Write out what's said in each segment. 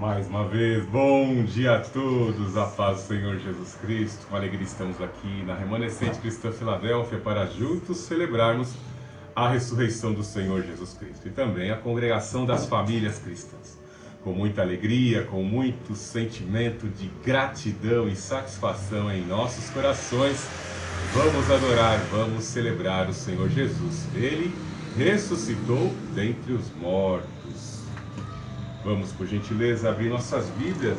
Mais uma vez, bom dia a todos, a paz do Senhor Jesus Cristo. Com alegria estamos aqui na Remanescente Cristã Filadélfia para juntos celebrarmos a ressurreição do Senhor Jesus Cristo e também a congregação das famílias cristãs. Com muita alegria, com muito sentimento de gratidão e satisfação em nossos corações, vamos adorar, vamos celebrar o Senhor Jesus. Ele ressuscitou dentre os mortos. Vamos, por gentileza, abrir nossas Bíblias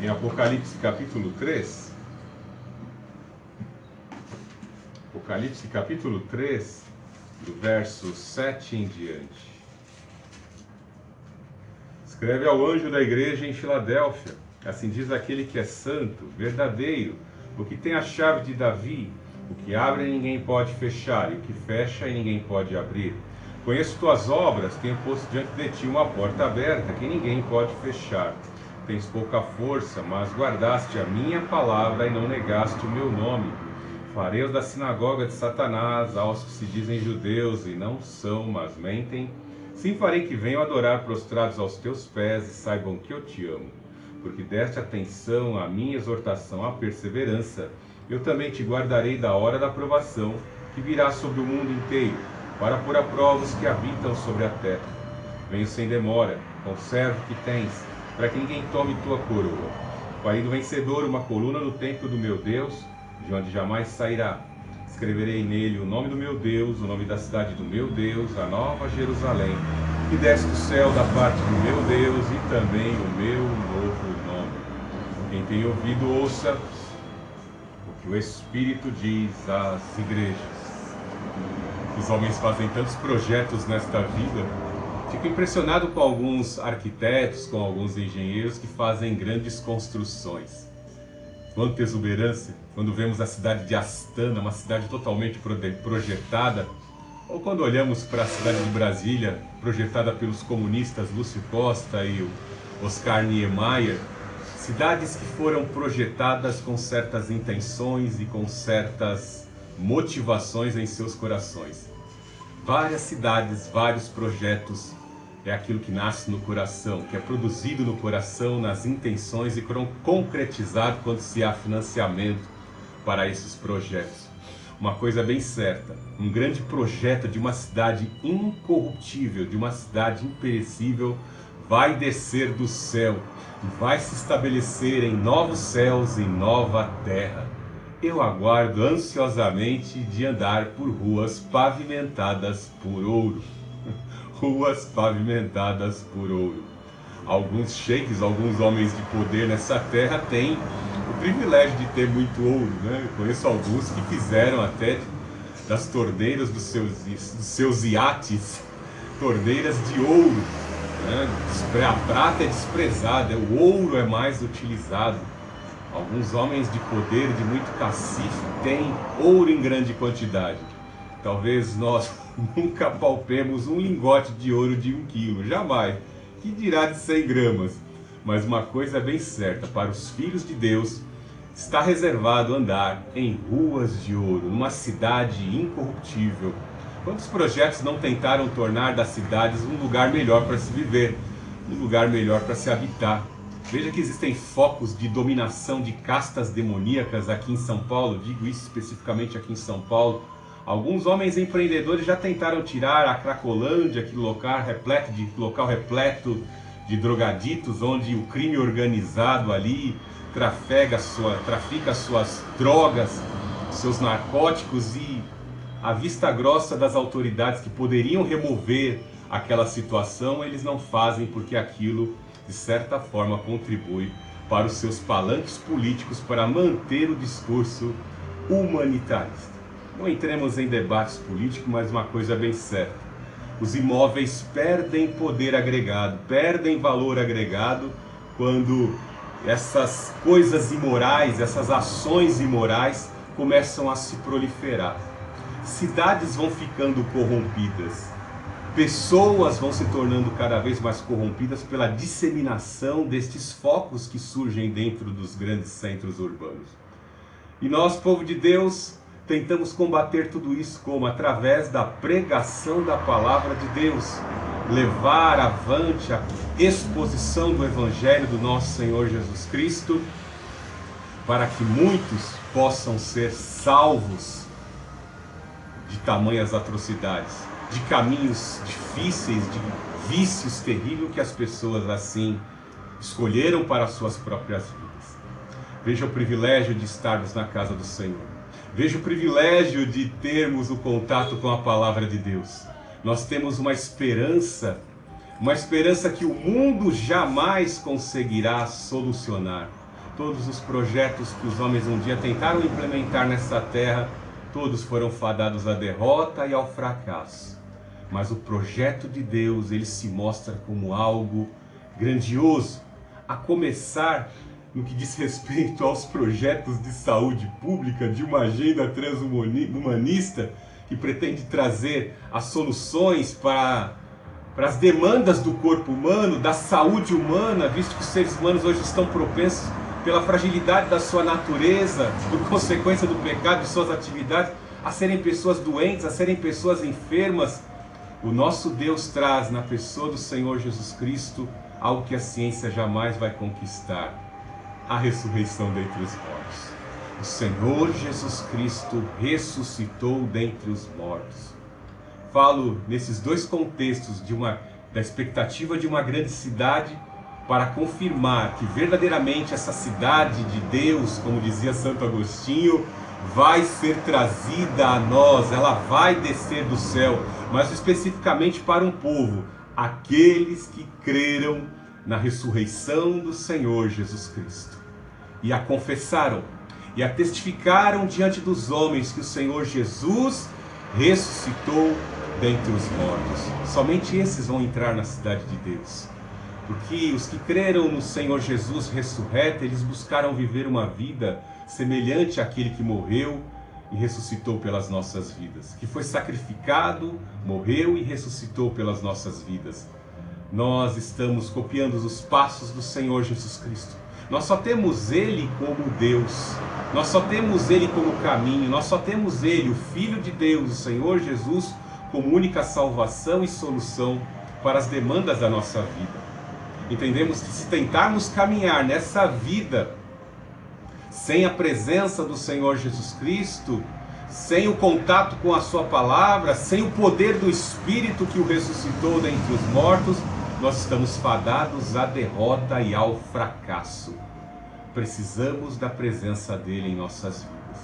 em Apocalipse capítulo 3. Apocalipse capítulo 3, do verso 7 em diante. Escreve ao anjo da igreja em Filadélfia: assim diz aquele que é santo, verdadeiro, o que tem a chave de Davi, o que abre e ninguém pode fechar, e o que fecha e ninguém pode abrir. Conheço tuas obras, tenho posto diante de ti uma porta aberta que ninguém pode fechar. Tens pouca força, mas guardaste a minha palavra e não negaste o meu nome. Fareus da sinagoga de Satanás, aos que se dizem judeus e não são, mas mentem. Sim, farei que venham adorar prostrados aos teus pés e saibam que eu te amo. Porque deste atenção à minha exortação à perseverança, eu também te guardarei da hora da provação, que virá sobre o mundo inteiro, para pôr a prova os que habitam sobre a terra. Venho sem demora, conserva o que tens, para que ninguém tome tua coroa. Farei do vencedor uma coluna no templo do meu Deus, de onde jamais sairá. Escreverei nele o nome do meu Deus, o nome da cidade do meu Deus, a nova Jerusalém, que desce do céu da parte do meu Deus, e também o meu novo nome. Quem tem ouvido, ouça o que o Espírito diz às igrejas. Os homens fazem tantos projetos nesta vida. Fico impressionado com alguns arquitetos, com alguns engenheiros que fazem grandes construções. Quanta exuberância quando vemos a cidade de Astana, uma cidade totalmente projetada, ou quando olhamos para a cidade de Brasília, projetada pelos comunistas Lúcio Costa e o Oscar Niemeyer. Cidades que foram projetadas com certas intenções e com certas motivações em seus corações. Várias cidades, vários projetos, é aquilo que nasce no coração, que é produzido no coração, nas intenções e concretizado quando se há financiamento para esses projetos. Uma coisa bem certa, um grande projeto de uma cidade incorruptível, de uma cidade imperecível, vai descer do céu e vai se estabelecer em novos céus e nova terra. Eu aguardo ansiosamente de andar por ruas pavimentadas por ouro. Ruas pavimentadas por ouro. Alguns sheiks, alguns homens de poder nessa terra têm o privilégio de ter muito ouro, né? Eu conheço alguns que fizeram até das torneiras dos seus iates, torneiras de ouro, né? A prata é desprezada, o ouro é mais utilizado. Alguns homens de poder, de muito cacife, têm ouro em grande quantidade. Talvez nós nunca palpemos um lingote de ouro de 1 quilo, jamais. Que dirá de 100 gramas? Mas uma coisa é bem certa, para os filhos de Deus, está reservado andar em ruas de ouro, numa cidade incorruptível. Quantos projetos não tentaram tornar das cidades um lugar melhor para se viver, um lugar melhor para se habitar? Veja que existem focos de dominação de castas demoníacas aqui em São Paulo, digo isso especificamente aqui em São Paulo. Alguns homens empreendedores já tentaram tirar a Cracolândia, aquele local repleto de drogaditos, onde o crime organizado ali trafica suas drogas, seus narcóticos, e à vista grossa das autoridades que poderiam remover aquela situação, eles não fazem porque aquilo, de certa forma, contribui para os seus palanques políticos para manter o discurso humanitarista. Não entremos em debates políticos, mas uma coisa bem certa: os imóveis perdem poder agregado, perdem valor agregado quando essas coisas imorais, essas ações imorais começam a se proliferar. Cidades vão ficando corrompidas. Pessoas vão se tornando cada vez mais corrompidas pela disseminação destes focos que surgem dentro dos grandes centros urbanos. E nós, povo de Deus, tentamos combater tudo isso como? Através da pregação da palavra de Deus. Levar avante a exposição do Evangelho do nosso Senhor Jesus Cristo, para que muitos possam ser salvos de tamanhas atrocidades, de caminhos difíceis, de vícios terríveis que as pessoas assim escolheram para suas próprias vidas. Veja o privilégio de estarmos na casa do Senhor. Veja o privilégio de termos o contato com a palavra de Deus. Nós temos uma esperança que o mundo jamais conseguirá solucionar. Todos os projetos que os homens um dia tentaram implementar nessa terra, todos foram fadados à derrota e ao fracasso. Mas o projeto de Deus, ele se mostra como algo grandioso, a começar no que diz respeito aos projetos de saúde pública, de uma agenda transhumanista que pretende trazer as soluções para as demandas do corpo humano, da saúde humana, visto que os seres humanos hoje estão propensos, pela fragilidade da sua natureza, por consequência do pecado de suas atividades, a serem pessoas doentes, a serem pessoas enfermas. O nosso Deus traz na pessoa do Senhor Jesus Cristo algo que a ciência jamais vai conquistar: a ressurreição dentre os mortos. O Senhor Jesus Cristo ressuscitou dentre os mortos. Falo nesses dois contextos da expectativa de uma grande cidade, para confirmar que verdadeiramente essa cidade de Deus, como dizia Santo Agostinho, vai ser trazida a nós, ela vai descer do céu, mas especificamente para um povo, aqueles que creram na ressurreição do Senhor Jesus Cristo, e a confessaram, e a testificaram diante dos homens que o Senhor Jesus ressuscitou dentre os mortos. Somente esses vão entrar na cidade de Deus. Porque os que creram no Senhor Jesus ressurreto, eles buscaram viver uma vida semelhante àquele que morreu e ressuscitou pelas nossas vidas. Que foi sacrificado, morreu e ressuscitou pelas nossas vidas. Nós estamos copiando os passos do Senhor Jesus Cristo. Nós só temos Ele como Deus. Nós só temos Ele como caminho. Nós só temos Ele, o Filho de Deus, o Senhor Jesus, como única salvação e solução para as demandas da nossa vida. Entendemos que se tentarmos caminhar nessa vida sem a presença do Senhor Jesus Cristo, sem o contato com a sua palavra, sem o poder do Espírito que o ressuscitou dentre os mortos, nós estamos fadados à derrota e ao fracasso. Precisamos da presença dele em nossas vidas.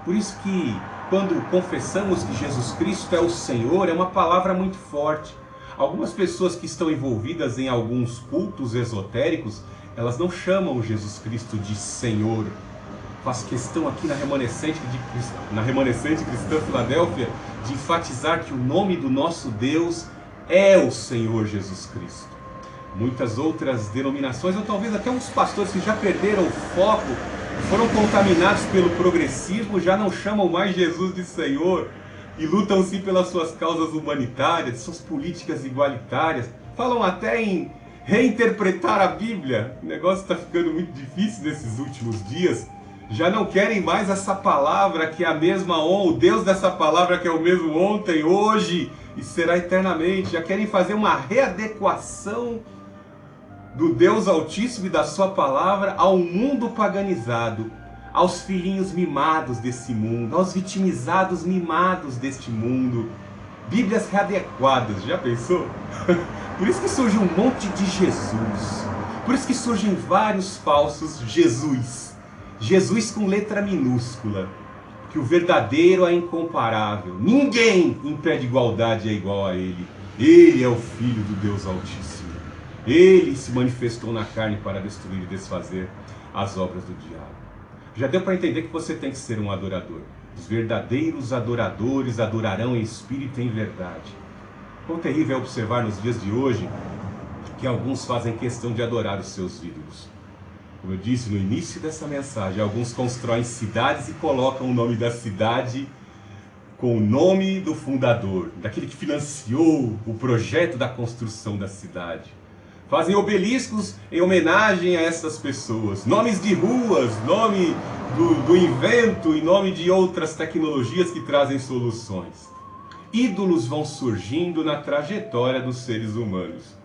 Por isso que quando confessamos que Jesus Cristo é o Senhor, é uma palavra muito forte. Algumas pessoas que estão envolvidas em alguns cultos esotéricos, elas não chamam Jesus Cristo de Senhor. Faço questão aqui na remanescente Cristã Filadélfia de enfatizar que o nome do nosso Deus é o Senhor Jesus Cristo. Muitas outras denominações, ou talvez até uns pastores que já perderam o foco, foram contaminados pelo progressismo, já não chamam mais Jesus de Senhor, e lutam sim pelas suas causas humanitárias, suas políticas igualitárias, falam até em reinterpretar a Bíblia. O negócio está ficando muito difícil nesses últimos dias. Já não querem mais essa palavra que é a mesma o Deus dessa palavra que é o mesmo ontem, hoje e será eternamente. Já querem fazer uma readequação do Deus Altíssimo e da sua palavra ao mundo paganizado, aos filhinhos mimados desse mundo, aos vitimizados mimados deste mundo. Bíblias readequadas, já pensou? Por isso que surge um monte de Jesus. Por isso que surgem vários falsos Jesus. Jesus com letra minúscula. Que o verdadeiro é incomparável. Ninguém em pé de igualdade é igual a ele. Ele é o Filho do Deus Altíssimo. Ele se manifestou na carne para destruir e desfazer as obras do diabo. Já deu para entender que você tem que ser um adorador. Os verdadeiros adoradores adorarão em espírito e em verdade. Quão terrível é observar nos dias de hoje que alguns fazem questão de adorar os seus ídolos. Como eu disse no início dessa mensagem, alguns constroem cidades e colocam o nome da cidade com o nome do fundador, daquele que financiou o projeto da construção da cidade. Fazem obeliscos em homenagem a essas pessoas, nomes de ruas, nome do invento, em nome de outras tecnologias que trazem soluções. Ídolos vão surgindo na trajetória dos seres humanos.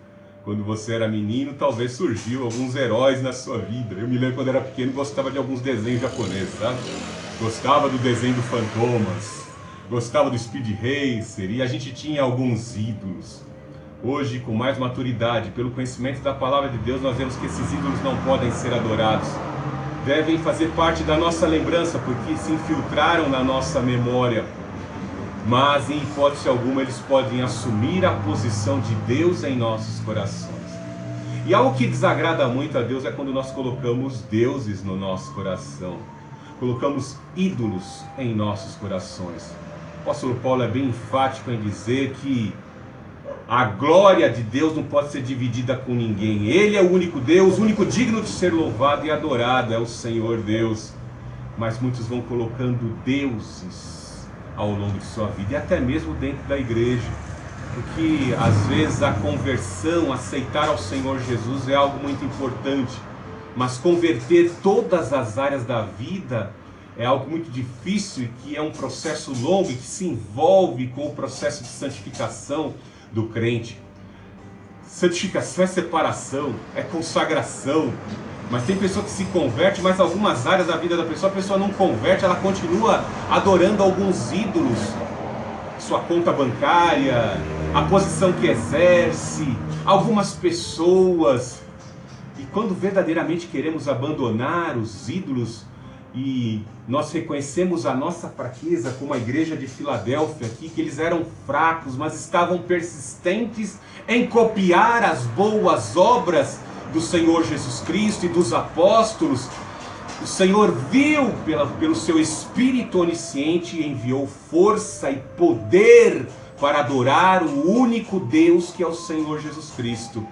Quando você era menino, talvez surgiu alguns heróis na sua vida. Eu me lembro quando era pequeno, gostava de alguns desenhos japoneses, sabe? Gostava do desenho do Fantomas, gostava do Speed Racer, e a gente tinha alguns ídolos. Hoje, com mais maturidade, pelo conhecimento da palavra de Deus, nós vemos que esses ídolos não podem ser adorados. Devem fazer parte da nossa lembrança, porque se infiltraram na nossa memória. Mas, em hipótese alguma, eles podem assumir a posição de Deus em nossos corações. E algo que desagrada muito a Deus é quando nós colocamos deuses no nosso coração. Colocamos ídolos em nossos corações. O apóstolo Paulo é bem enfático em dizer que a glória de Deus não pode ser dividida com ninguém. Ele é o único Deus, o único digno de ser louvado e adorado é o Senhor Deus. Mas muitos vão colocando deuses ao longo de sua vida, e até mesmo dentro da igreja, porque às vezes a conversão, aceitar ao Senhor Jesus é algo muito importante, mas converter todas as áreas da vida é algo muito difícil, e que é um processo longo e que se envolve com o processo de santificação do crente. Santificação é separação, é consagração. Mas tem pessoa que se converte, mas algumas áreas da vida da pessoa, a pessoa não converte, ela continua adorando alguns ídolos. Sua conta bancária, a posição que exerce, algumas pessoas. E quando verdadeiramente queremos abandonar os ídolos, e nós reconhecemos a nossa fraqueza, como a igreja de Filadélfia aqui, que eles eram fracos, mas estavam persistentes em copiar as boas obras do Senhor Jesus Cristo e dos apóstolos. O Senhor viu pelo seu Espírito onisciente e enviou força e poder para adorar o único Deus que é o Senhor Jesus Cristo.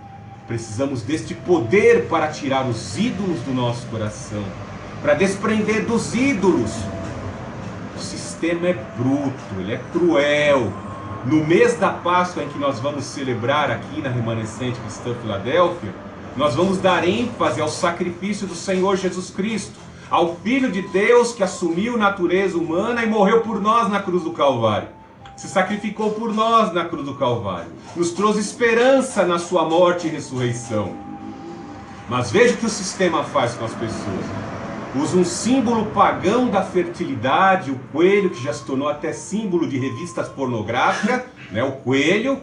Precisamos deste poder para tirar os ídolos do nosso coração, para desprender dos ídolos. O sistema é bruto, ele é cruel. No mês da Páscoa, em que nós vamos celebrar aqui na Remanescente Cristã Filadélfia, nós vamos dar ênfase ao sacrifício do Senhor Jesus Cristo, ao Filho de Deus que assumiu natureza humana e morreu por nós na cruz do Calvário. Se sacrificou por nós na cruz do Calvário. Nos trouxe esperança na sua morte e ressurreição. Mas veja o que o sistema faz com as pessoas. Usa um símbolo pagão da fertilidade, o coelho, que já se tornou até símbolo de revistas pornográficas, né, o coelho,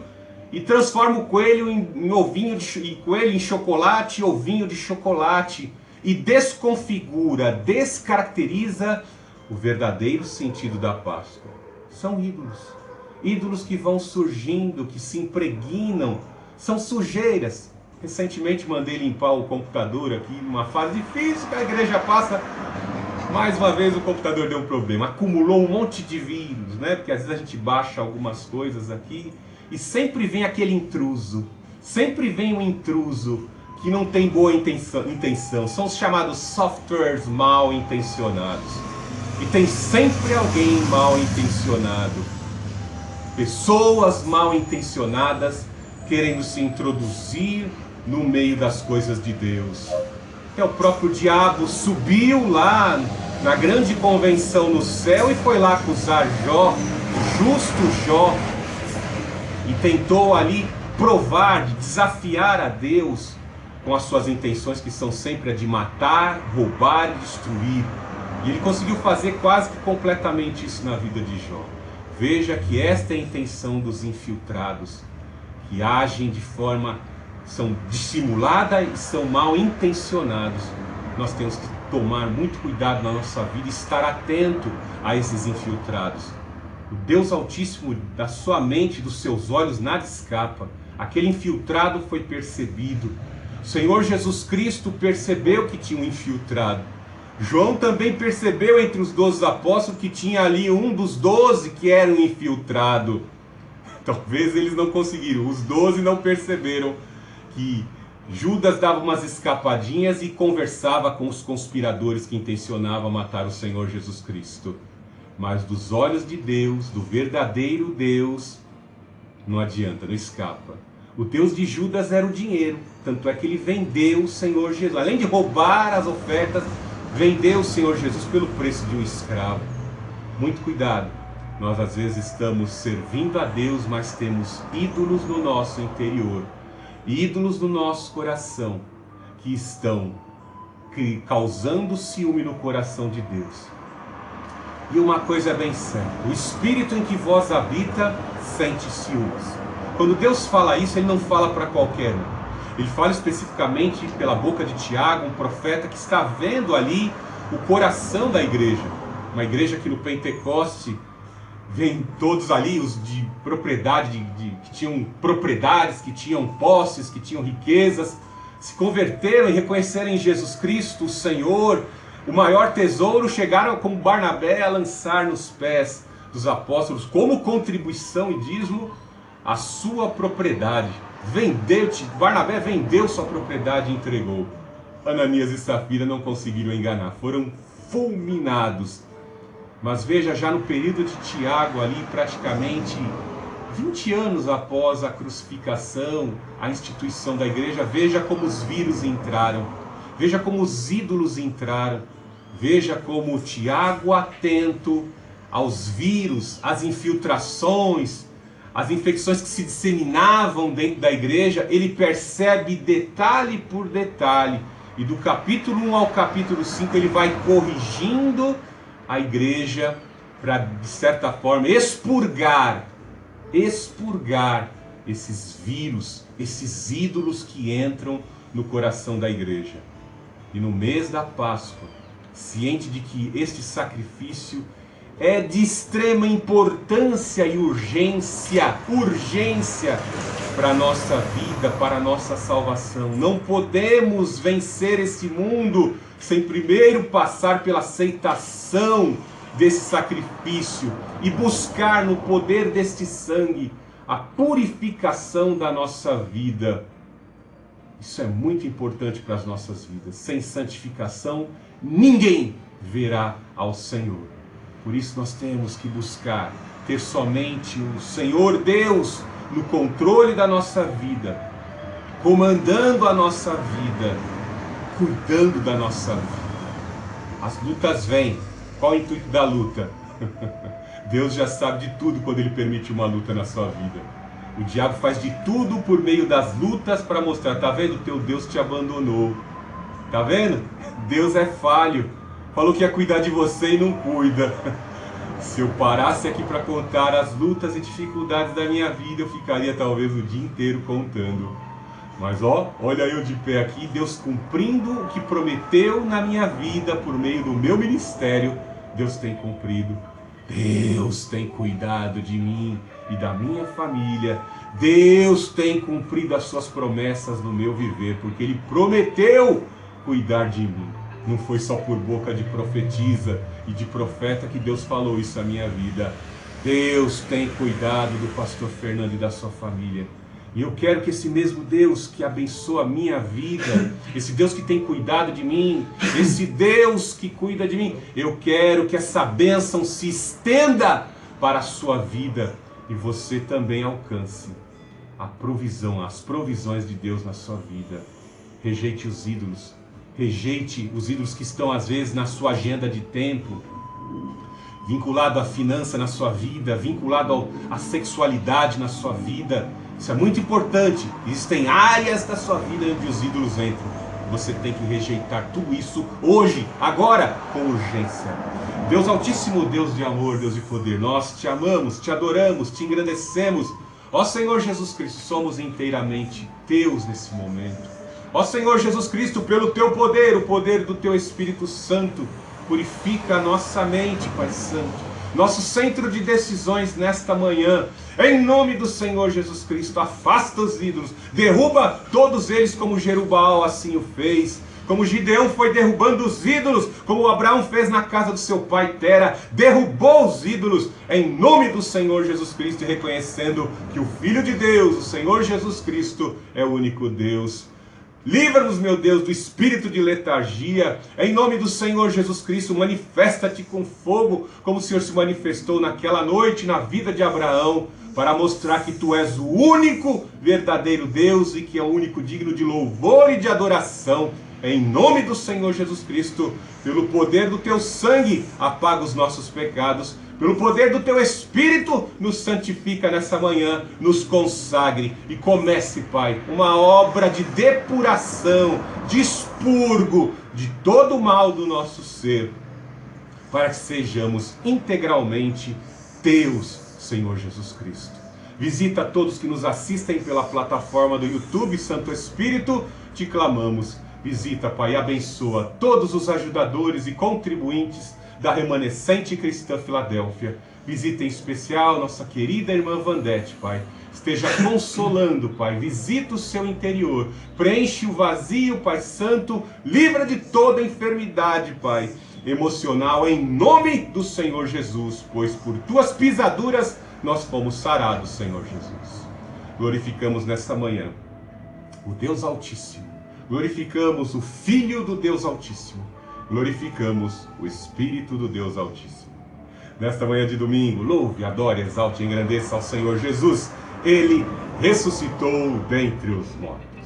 e transforma o coelho em ovinho coelho em chocolate, ovinho de chocolate, e desconfigura, descaracteriza o verdadeiro sentido da Páscoa. São ídolos. Ídolos que vão surgindo, que se impregnam, são sujeiras. Recentemente mandei limpar o computador aqui, numa fase difícil que a igreja passa. Mais uma vez o computador deu um problema, acumulou um monte de vírus, né? Porque às vezes a gente baixa algumas coisas aqui e sempre vem aquele intruso, sempre vem um intruso que não tem boa intenção. São os chamados softwares mal intencionados. E tem sempre alguém mal intencionado. Pessoas mal intencionadas querendo se introduzir no meio das coisas de Deus. Até o próprio diabo subiu lá na grande convenção no céu e foi lá acusar Jó, o justo Jó, e tentou ali provar, desafiar a Deus com as suas intenções, que são sempre a de matar, roubar e destruir. E ele conseguiu fazer quase que completamente isso na vida de Jó. Veja que esta é a intenção dos infiltrados, que agem de forma, são dissimulada e são mal intencionados. Nós temos que tomar muito cuidado na nossa vida e estar atento a esses infiltrados. O Deus Altíssimo, da sua mente, dos seus olhos, nada escapa. Aquele infiltrado foi percebido. O Senhor Jesus Cristo percebeu que tinha um infiltrado. João também percebeu entre os 12 apóstolos que tinha ali um dos 12 que era um infiltrado. Talvez eles não conseguiram, os 12 não perceberam que Judas dava umas escapadinhas e conversava com os conspiradores que intencionavam matar o Senhor Jesus Cristo. Mas dos olhos de Deus, do verdadeiro Deus, não adianta, não escapa. O Deus de Judas era o dinheiro, tanto é que ele vendeu o Senhor Jesus. Além de roubar as ofertas vendeu o Senhor Jesus pelo preço de um escravo. Muito cuidado, nós às vezes estamos servindo a Deus, mas temos ídolos no nosso interior, ídolos no nosso coração, que estão causando ciúme no coração de Deus. E uma coisa é bem certa, o Espírito em que vós habita sente ciúmes. Quando Deus fala isso, Ele não fala para qualquer um. Ele fala especificamente pela boca de Tiago, um profeta que está vendo ali o coração da igreja. Uma igreja que no Pentecoste vem todos ali, os de propriedade, que tinham propriedades, que tinham posses, que tinham riquezas, se converteram e reconheceram em Jesus Cristo, o Senhor, o maior tesouro, chegaram como Barnabé a lançar nos pés dos apóstolos, como contribuição e dízimo, a sua propriedade. Barnabé vendeu sua propriedade e entregou. Ananias e Safira não conseguiram enganar, foram fulminados. Mas veja, já no período de Tiago, ali praticamente 20 anos após a crucificação, a instituição da igreja, veja como os vírus entraram, veja como os ídolos entraram, veja como Tiago, atento aos vírus, às infiltrações, as infecções que se disseminavam dentro da igreja, ele percebe detalhe por detalhe. E do capítulo 1 ao capítulo 5 ele vai corrigindo a igreja para, de certa forma, expurgar esses vírus, esses ídolos que entram no coração da igreja. E no mês da Páscoa, ciente de que este sacrifício é de extrema importância e urgência para a nossa vida, para a nossa salvação. Não podemos vencer esse mundo sem primeiro passar pela aceitação desse sacrifício e buscar no poder deste sangue a purificação da nossa vida. Isso é muito importante para as nossas vidas. Sem santificação, ninguém verá ao Senhor. Por isso nós temos que buscar ter somente o Senhor Deus no controle da nossa vida, comandando a nossa vida, cuidando da nossa vida. As lutas vêm. Qual é o intuito da luta? Deus já sabe de tudo quando Ele permite uma luta na sua vida. O diabo faz de tudo por meio das lutas para mostrar, tá vendo? Teu Deus te abandonou. Tá vendo? Deus é falho. Falou que ia cuidar de você e não cuida. Se eu parasse aqui para contar as lutas e dificuldades da minha vida, eu ficaria talvez o dia inteiro contando. Mas olha eu de pé aqui, Deus cumprindo o que prometeu na minha vida por meio do meu ministério. Deus tem cumprido. Deus tem cuidado de mim e da minha família. Deus tem cumprido as suas promessas no meu viver, porque Ele prometeu cuidar de mim. Não foi só por boca de profetisa e de profeta que Deus falou isso à minha vida. Deus tem cuidado do pastor Fernando e da sua família. E eu quero que esse mesmo Deus que abençoa a minha vida, esse Deus que tem cuidado de mim, esse Deus que cuida de mim, eu quero que essa bênção se estenda para a sua vida e você também alcance a provisão, as provisões de Deus na sua vida. Rejeite os ídolos. Rejeite os ídolos que estão às vezes na sua agenda de tempo, vinculado à finança na sua vida, vinculado à sexualidade na sua vida. Isso é muito importante. Existem áreas da sua vida onde os ídolos entram. Você tem que rejeitar tudo isso hoje, agora, com urgência. Deus Altíssimo, Deus de amor, Deus de poder, nós te amamos, te adoramos, te engrandecemos. Ó Senhor Jesus Cristo, somos inteiramente teus nesse momento. Ó Senhor Jesus Cristo, pelo teu poder, o poder do teu Espírito Santo, purifica a nossa mente, Pai Santo, nosso centro de decisões nesta manhã. Em nome do Senhor Jesus Cristo, afasta os ídolos, derruba todos eles como Jerubbaal assim o fez, como Gideão foi derrubando os ídolos, como Abraão fez na casa do seu pai Tera, derrubou os ídolos em nome do Senhor Jesus Cristo, e reconhecendo que o Filho de Deus, o Senhor Jesus Cristo, é o único Deus. Livra-nos, meu Deus, do espírito de letargia. Em nome do Senhor Jesus Cristo, manifesta-te com fogo, como o Senhor se manifestou naquela noite na vida de Abraão, para mostrar que tu és o único verdadeiro Deus e que é o único digno de louvor e de adoração. em nome do Senhor Jesus Cristo, pelo poder do teu sangue, apaga os nossos pecados, pelo poder do teu Espírito, nos santifica nessa manhã, nos consagre e comece, Pai, uma obra de depuração, de expurgo de todo o mal do nosso ser, para que sejamos integralmente teus, Senhor Jesus Cristo. Visita todos que nos assistem pela plataforma do YouTube, Santo Espírito, te clamamos. Visita, Pai, e abençoa todos os ajudadores e contribuintes da Remanescente Cristã Filadélfia. Visita em especial nossa querida irmã Vandete, Pai. Esteja consolando, Pai. Visita o seu interior. Preenche o vazio, Pai Santo. Livra de toda enfermidade, Pai, emocional, em nome do Senhor Jesus. Pois por tuas pisaduras nós fomos sarados, Senhor Jesus. Glorificamos nesta manhã o Deus Altíssimo. Glorificamos o Filho do Deus Altíssimo. Glorificamos o Espírito do Deus Altíssimo. Nesta manhã de domingo, louve, adore, exalte e engrandeça ao Senhor Jesus. Ele ressuscitou dentre os mortos.